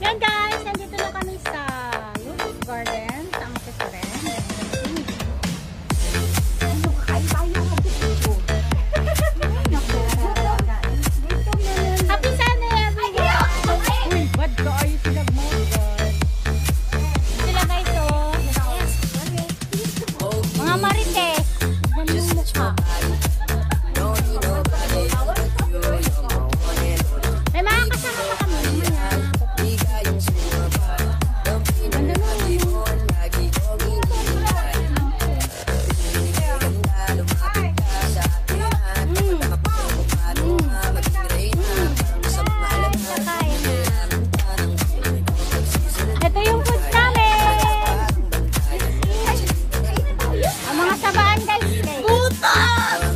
Yan guys, nandito na kami sa Lotus Garden, sa Angkesren. Ano kakain tayo? Happy Sunday everyone! Uy, bad ka ayos sila mo guys. Sila guys oh. Mga marites. Ganun mukha. May mga kasama pa kami. Ito yung food namin. Ang mga sabaan guys. Butas!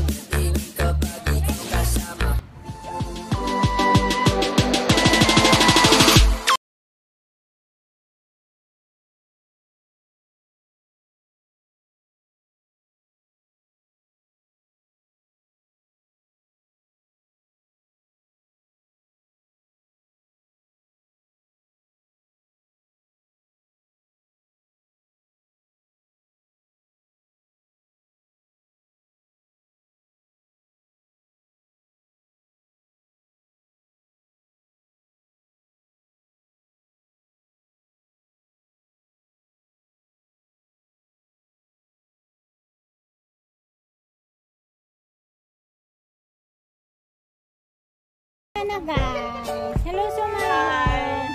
Na guys. Hello Sumayan.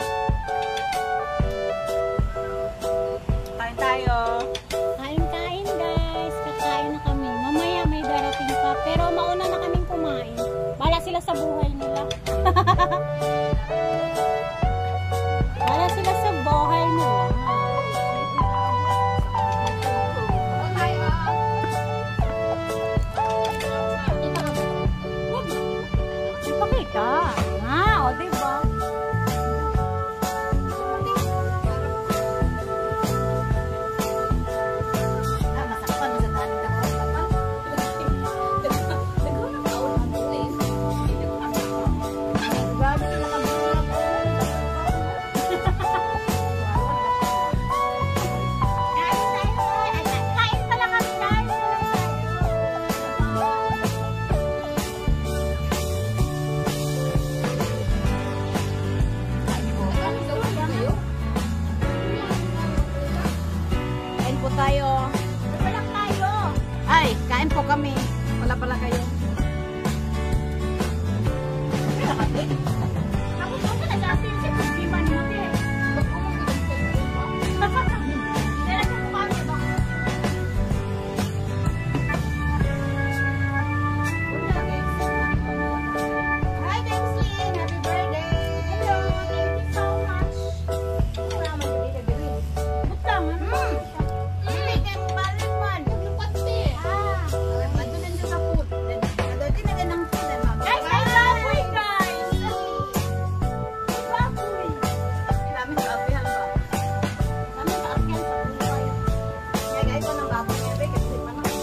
Kain tayo. Kain guys. Kakain na kami. Mamaya may darating pa. Pero mauna na kaming kumain. Bala sila sa buhay nila. Bala sila sa buhay nila. Ipakita. O diba? Masakpan sa daan ng kapal. Kain pala kami guys. Kain po tayo. Wala tayo. Ay, kain po kami. Wala pala kayo. Ako po ka nag-asin si Kubiman mo din. Hi, Dempsey. Happy birthday. Hello, thank you so much. Butang, ano? Hindi, kaya balik man. Lupat din. Ado din sa food. Ado din na ng food. Guys, may baboy guys. May baboy. Namin sa apihan ba? Kami sa akyan sa buhay. Kaya guys, ito ng baboy. Kasi man ako.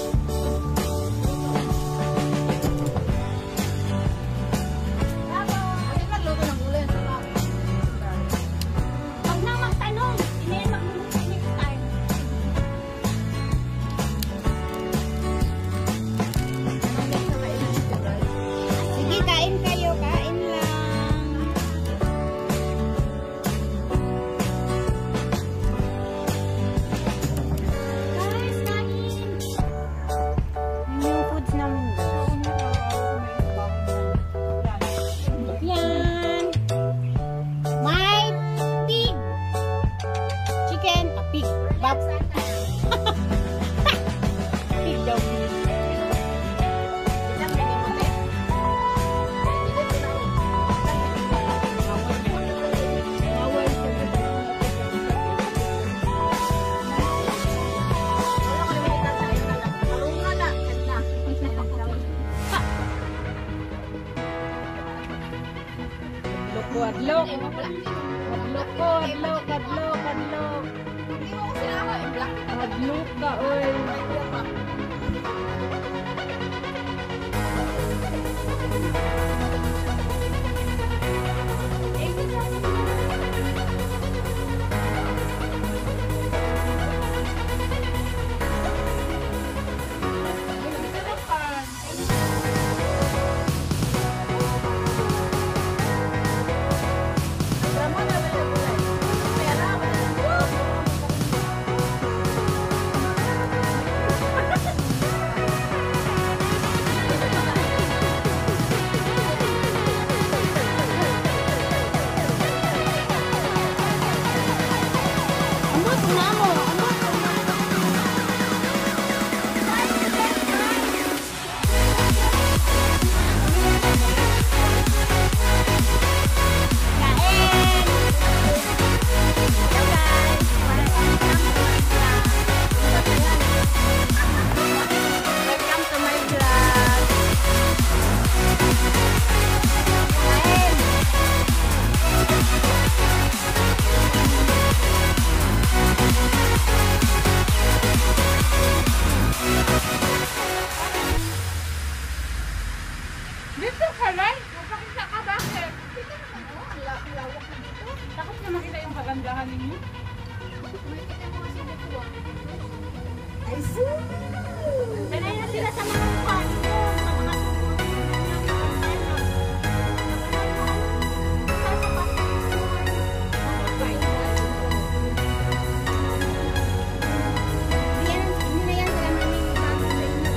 Kasi nagluto ng gulay. Huwag na magtanong. Hindi yan magluluto next time. Sige, kain kayo. Kain lang. Guys, kain. Yun yung foods namin guys. Yan. May pig. Chicken. Pig. Bap. Pig daw. Adlok. Adlok ko. Adlok. Adlok. Adlok. Adlok ka, oy. dahan-dahan ninyo. Makikita mo kasi dito. Ay, sus! Sanay na sila sa mga kano, sa mga Hindi na yan sila maninibago sa inyo.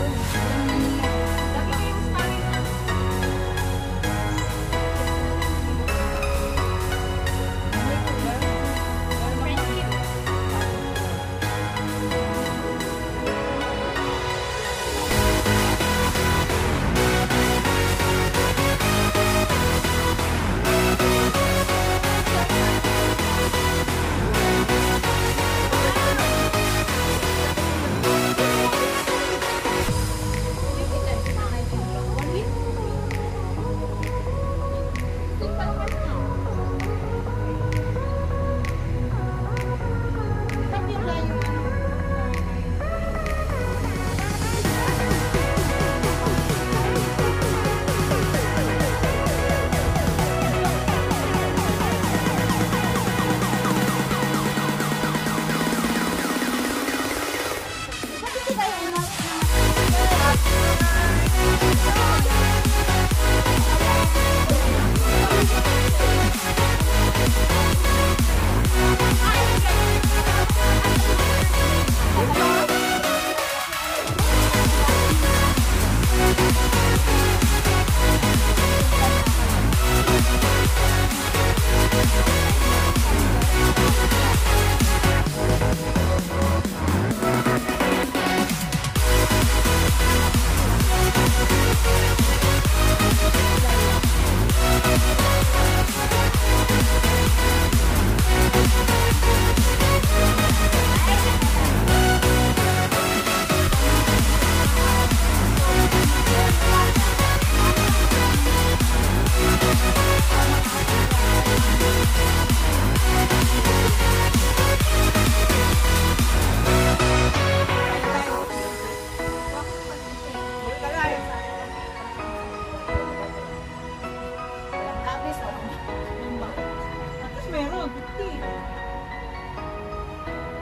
Tapos meron, 50.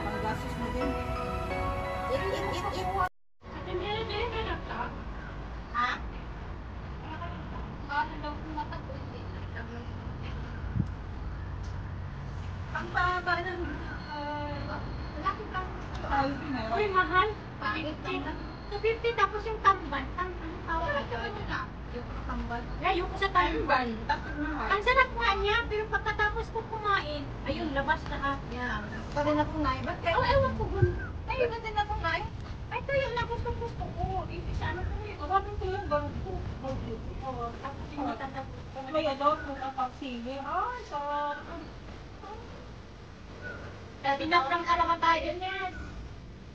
Panggasos mo din. Ha? Ang baba ng Alvin, meron. Uy, mahal. Pangit 50. naman. 250 tapos yung tambal. Ngayon ko sa tambal. Ang sarap nga niya, pero pagkatapos ko kumain, ayun, labas lahat. Pa rin ako na. Ba't kayo? Oh, ewan ko gun. Ay, ba't din ako na? Ay, ito yung gusto ko. Sa ano ko yun? Kapatid ko yung barko. Tapos yung matatapos ko. May ano, magkakaksili. Ay, sarap. Pinaplang talaga tayo niyan.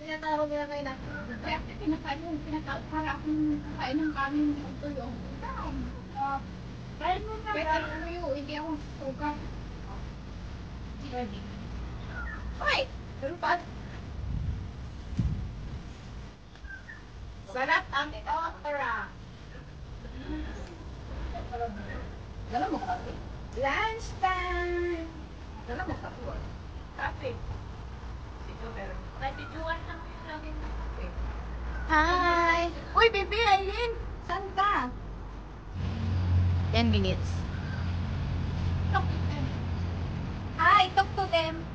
Tinatawag nila kayo na. Kaya pinatawag para akong kain ng kanin ng tuyo. Kain mo na. Better tuyo, hindi ako suka. Ay! Pero pa? Sarap ang okra. Dala mo kape? Lunch time! Dala mo kape? Kape. Ito pero. Nabidyoan lang yung laging kape. Hi! Uy, baby, Aileen! Saan ka? 10 minutes. Talk to them. Hi! Talk to them.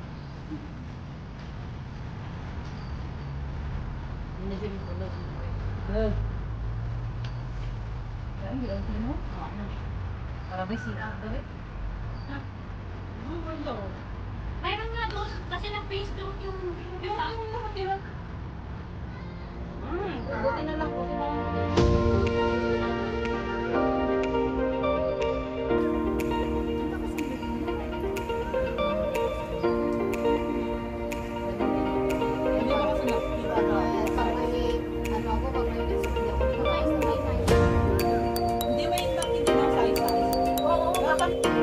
Mayroon nga doon, kasi na-Facebook yung isa. Buti na lang, buti na lang. Hindi ba kasi nakikita na? Pag may, ano ako, pag may hindi ako, Hindi ba yung nakikita ng size-size? Oo. Bakit?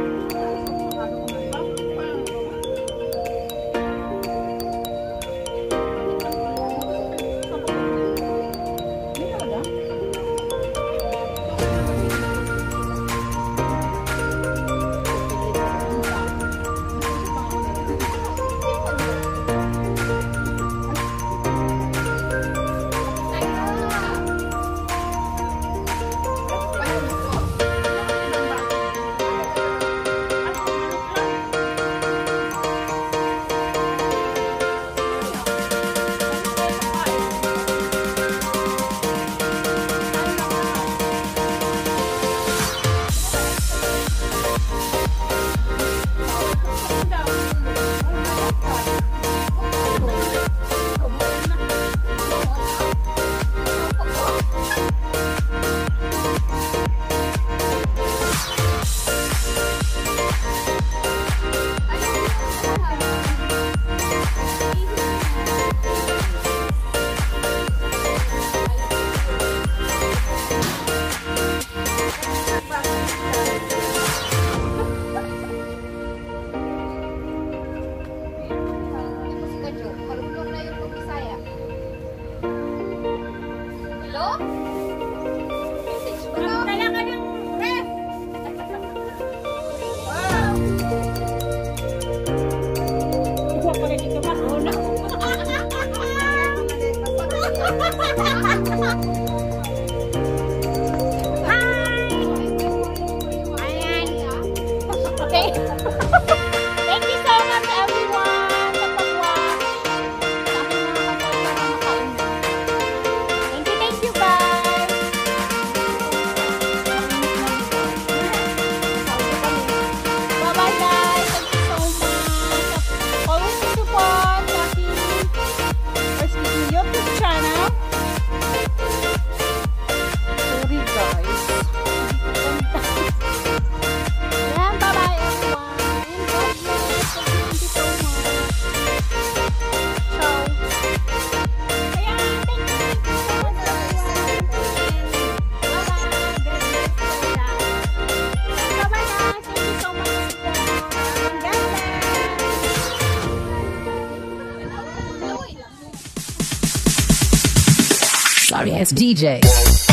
DJ.